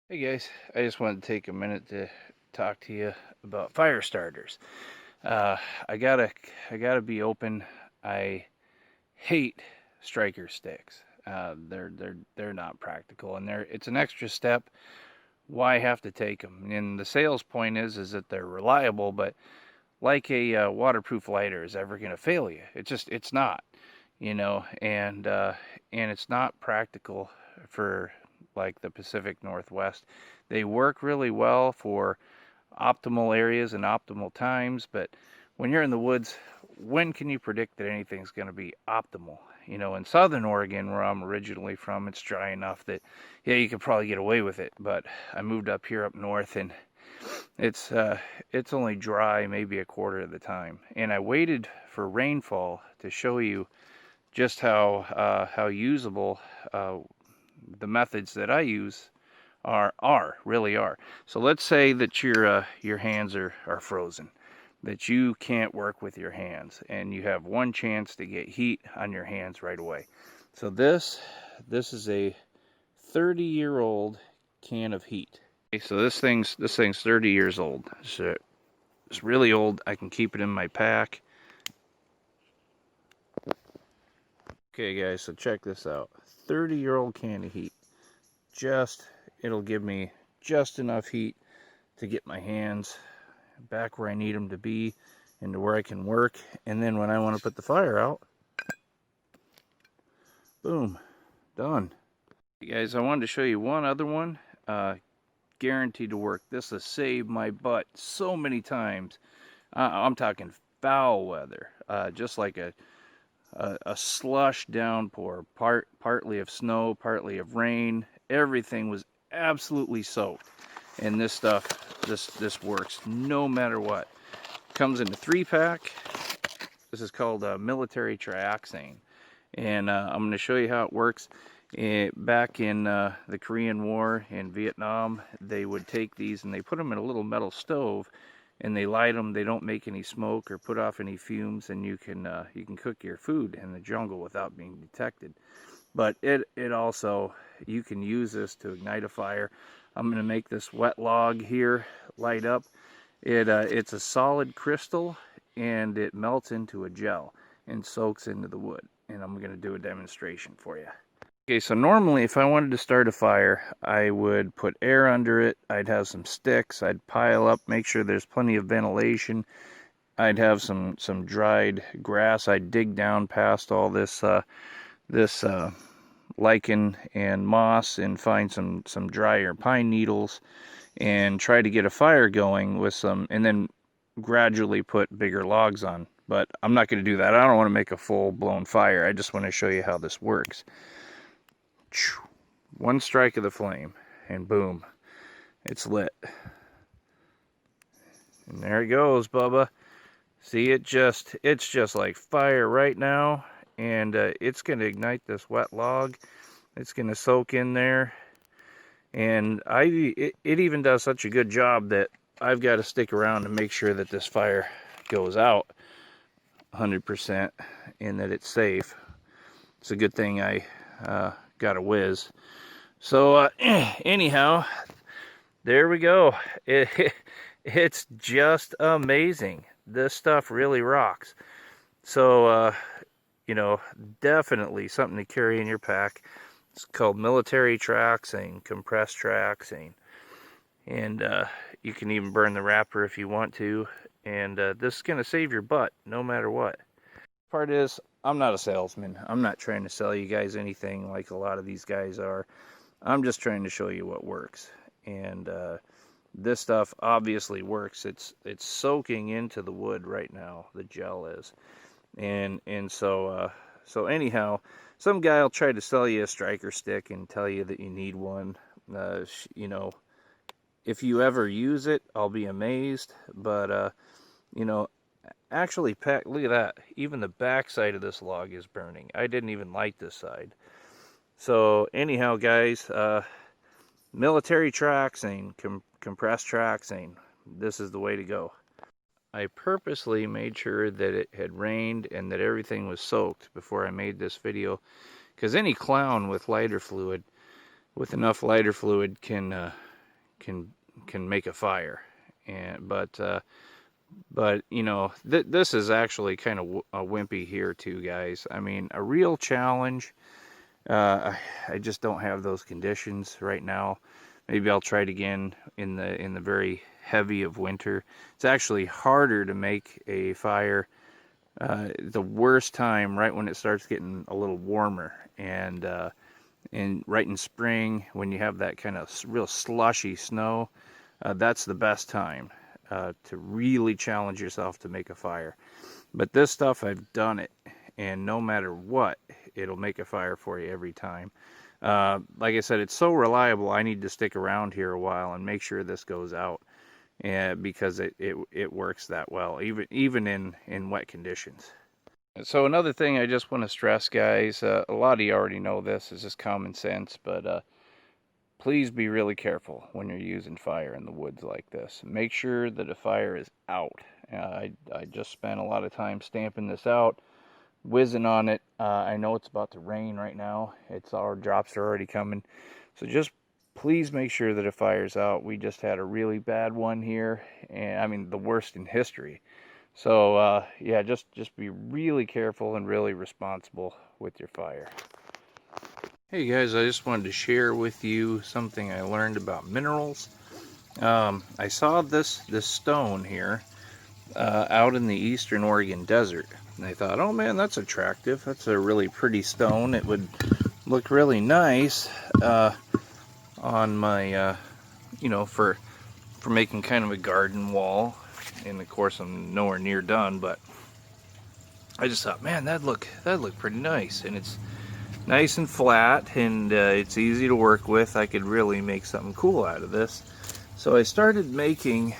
Hey guys, I just wanted to take a minute to talk to you about fire starters. Uh, I gotta, I gotta be open. I hate striker sticks. They're not practical, and it's an extra step. Why have to take them? And the sales point is that they're reliable, but like a waterproof lighter is ever gonna fail you? It's not, and it's not practical for like the Pacific Northwest. They work really well for optimal areas and optimal times, but when you're in the woods, when can you predict that anything's going to be optimal? In Southern Oregon, where I'm originally from, it's dry enough that, yeah, you could probably get away with it. But I moved up here up north, and it's only dry maybe a quarter of the time. And I waited for rainfall to show you just how usable the methods that I use really are. So let's say that your hands are frozen, that you can't work with your hands, and you have one chance to get heat on your hands right away. So this is a 30-year-old can of heat. Okay, so this thing's 30 years old. So it's really old. I can keep it in my pack. Okay, guys, so check this out. 30-year-old can of heat. It'll give me just enough heat to get my hands back where I need them to be and to where I can work. And then when I want to put the fire out, boom, done. Hey guys, I wanted to show you one other one. Guaranteed to work. This has saved my butt so many times. I'm talking foul weather, just like a slush downpour, partly of snow, partly of rain. Everything was absolutely soaked, and this works no matter what. Comes in a 3-pack. This is called military trioxane, and I'm going to show you how it works. Back in the Korean War in Vietnam, they would take these and they put them in a little metal stove, and they light them. They don't make any smoke or put off any fumes, and you can cook your food in the jungle without being detected. But it also, you can use this to ignite a fire. I'm going to make this wet log here light up. It's a solid crystal, and it melts into a gel and soaks into the wood. And I'm going to do a demonstration for you. Okay, so normally if I wanted to start a fire, I would put air under it. I'd have some sticks. I'd pile up, make sure there's plenty of ventilation. I'd have some dried grass. I'd dig down past all this lichen and moss and find some drier pine needles and try to get a fire going with some, and then gradually put bigger logs on. But I'm not going to do that. I don't want to make a full-blown fire. I just want to show you how this works. One strike of the flame, and boom, it's lit. And there it goes, Bubba. See, it's just like fire right now, and it's going to ignite this wet log. It's going to soak in there, and it even does such a good job that I've got to stick around to make sure that this fire goes out 100% and that it's safe. It's a good thing I got a whiz. So anyhow, there we go. It's just amazing. This stuff really rocks. So definitely something to carry in your pack. It's called military trioxane, compressed trioxane, and you can even burn the wrapper if you want to. And this is going to save your butt no matter what. Part is, I'm not a salesman. I'm not trying to sell you guys anything like a lot of these guys are. I'm just trying to show you what works. And this stuff obviously works. It's soaking into the wood right now. The gel is, and so anyhow, some guy will try to sell you a striker stick and tell you that you need one. If you ever use it, I'll be amazed. But actually, look at that. Even the back side of this log is burning. I didn't even light this side. So anyhow, guys, military trioxane, compressed trioxane. This is the way to go. I purposely made sure that it had rained and that everything was soaked before I made this video, because any clown with enough lighter fluid can can make a fire. And but you know, this is actually kind of wimpy here too, guys. I mean, a real challenge. I just don't have those conditions right now. Maybe I'll try it again in the very heavy of winter. It's actually harder to make a fire the worst time right when it starts getting a little warmer, and right in spring when you have that kind of real slushy snow. That's the best time to really challenge yourself to make a fire. But this stuff, I've done it, and no matter what, it'll make a fire for you every time. Like I said, it's so reliable, I need to stick around here a while and make sure this goes out, and because it works that well, even in wet conditions. So another thing I just want to stress, guys, a lot of you already know this, is just common sense, but please be really careful when you're using fire in the woods like this. Make sure that a fire is out. I just spent a lot of time stamping this out, whizzing on it. I know it's about to rain right now. Our drops are already coming. So just please make sure that a fire's out. We just had a really bad one here, and I mean the worst in history. So yeah, just be really careful and really responsible with your fire. Hey guys, I just wanted to share with you something I learned about minerals. I saw this stone here out in the eastern Oregon desert, and I thought, oh man, that's attractive. That's a really pretty stone. It would look really nice on my, you know, for making kind of a garden wall. And of course, I'm nowhere near done, but I just thought, man, that'd look pretty nice, and it's nice and flat, and it's easy to work with. I could really make something cool out of this. So I started making,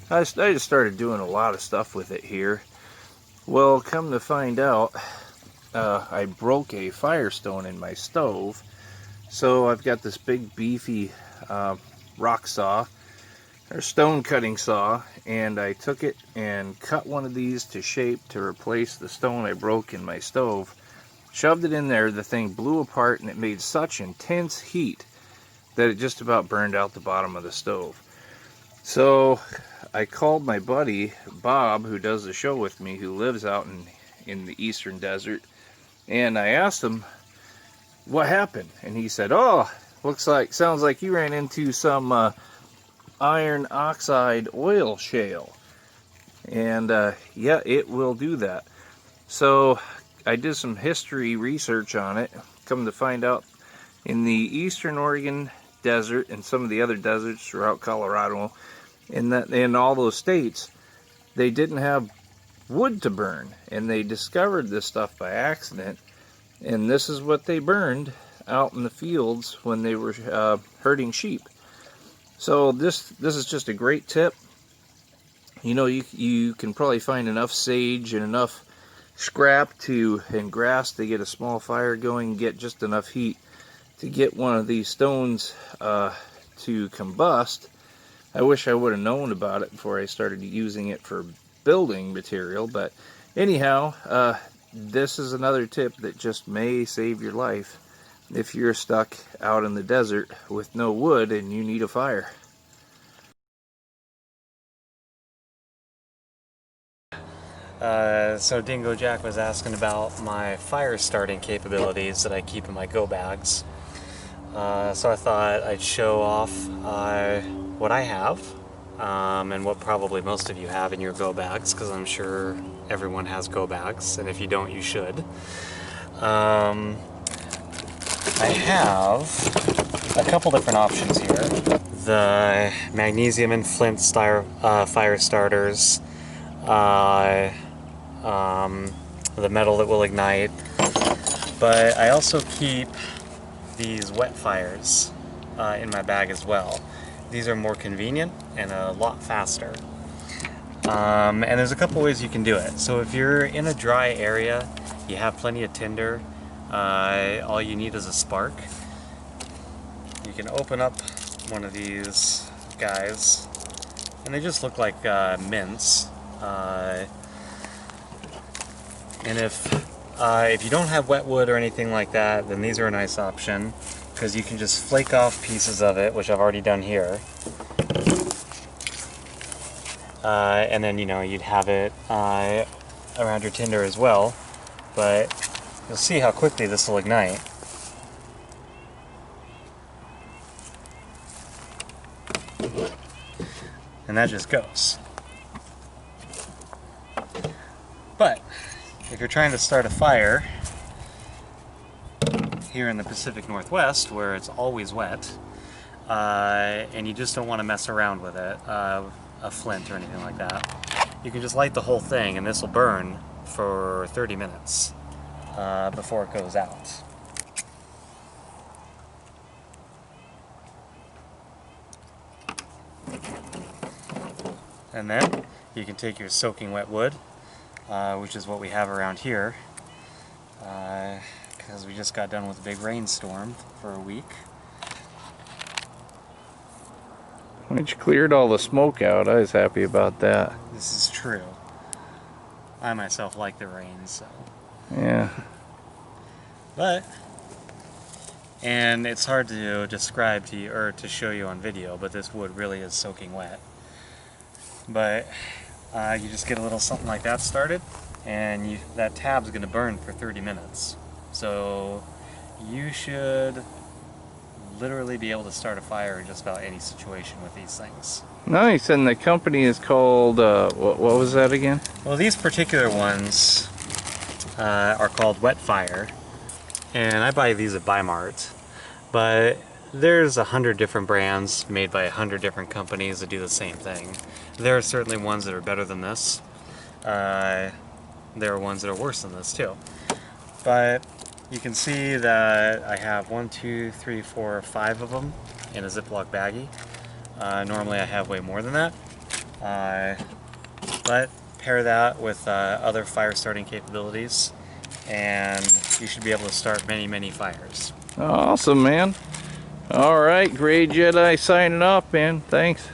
I just started doing a lot of stuff with it here. Well, come to find out, I broke a firestone in my stove. So I've got this big beefy rock saw, or stone cutting saw, and I took it and cut one of these to shape to replace the stone I broke in my stove. Shoved it in there, the thing blew apart, and it made such intense heat that it just about burned out the bottom of the stove. So I called my buddy Bob, who does the show with me, who lives out in the eastern desert, and I asked him what happened, and he said, oh, sounds like you ran into some iron oxide oil shale. And yeah, it will do that. So I did some history research on it. Come to find out, in the eastern Oregon desert and some of the other deserts throughout Colorado, in all those states, they didn't have wood to burn, and they discovered this stuff by accident, and this is what they burned out in the fields when they were herding sheep. So this is just a great tip. You know, you can probably find enough sage and enough scrap and grass to get a small fire going, get just enough heat to get one of these stones to combust. I wish I would have known about it before I started using it for building material, but anyhow, this is another tip that just may save your life if you're stuck out in the desert with no wood and you need a fire. So Dingo Jack was asking about my fire starting capabilities that I keep in my go bags. So I thought I'd show off what I have, and what probably most of you have in your go bags, because I'm sure everyone has go bags, and if you don't, you should. I have a couple different options here. The magnesium and flint fire starters, the metal that will ignite, but I also keep these wet fires in my bag as well. These are more convenient and a lot faster. And there's a couple ways you can do it. So if you're in a dry area, you have plenty of tinder, all you need is a spark. You can open up one of these guys, and they just look like mints. And if If you don't have wet wood or anything like that, then these are a nice option because you can just flake off pieces of it, which I've already done here. And then, you know, you'd have it around your tinder as well, but you'll see how quickly this will ignite. And that just goes. But if you're trying to start a fire here in the Pacific Northwest, where it's always wet, and you just don't want to mess around with it, a flint or anything like that, you can just light the whole thing and this will burn for 30 minutes before it goes out. And then you can take your soaking wet wood, which is what we have around here, because we just got done with a big rainstorm for a week. When you cleared all the smoke out, I was happy about that. This is true. I myself like the rain, so. Yeah. And it's hard to describe to you, or to show you on video, but this wood really is soaking wet. But you just get a little something like that started, and that tab's going to burn for 30 minutes. So you should literally be able to start a fire in just about any situation with these things. Nice, and the company is called, what was that again? Well, these particular ones are called Wet Fire, and I buy these at Bi-Mart, but there's 100 different brands made by 100 different companies that do the same thing. There are certainly ones that are better than this. There are ones that are worse than this too. But you can see that I have 1, 2, 3, 4, 5 of them in a Ziploc baggie. Normally I have way more than that. But pair that with other fire starting capabilities and you should be able to start many, many fires. Awesome, man. All right, Gray Jedi signing off, man. Thanks.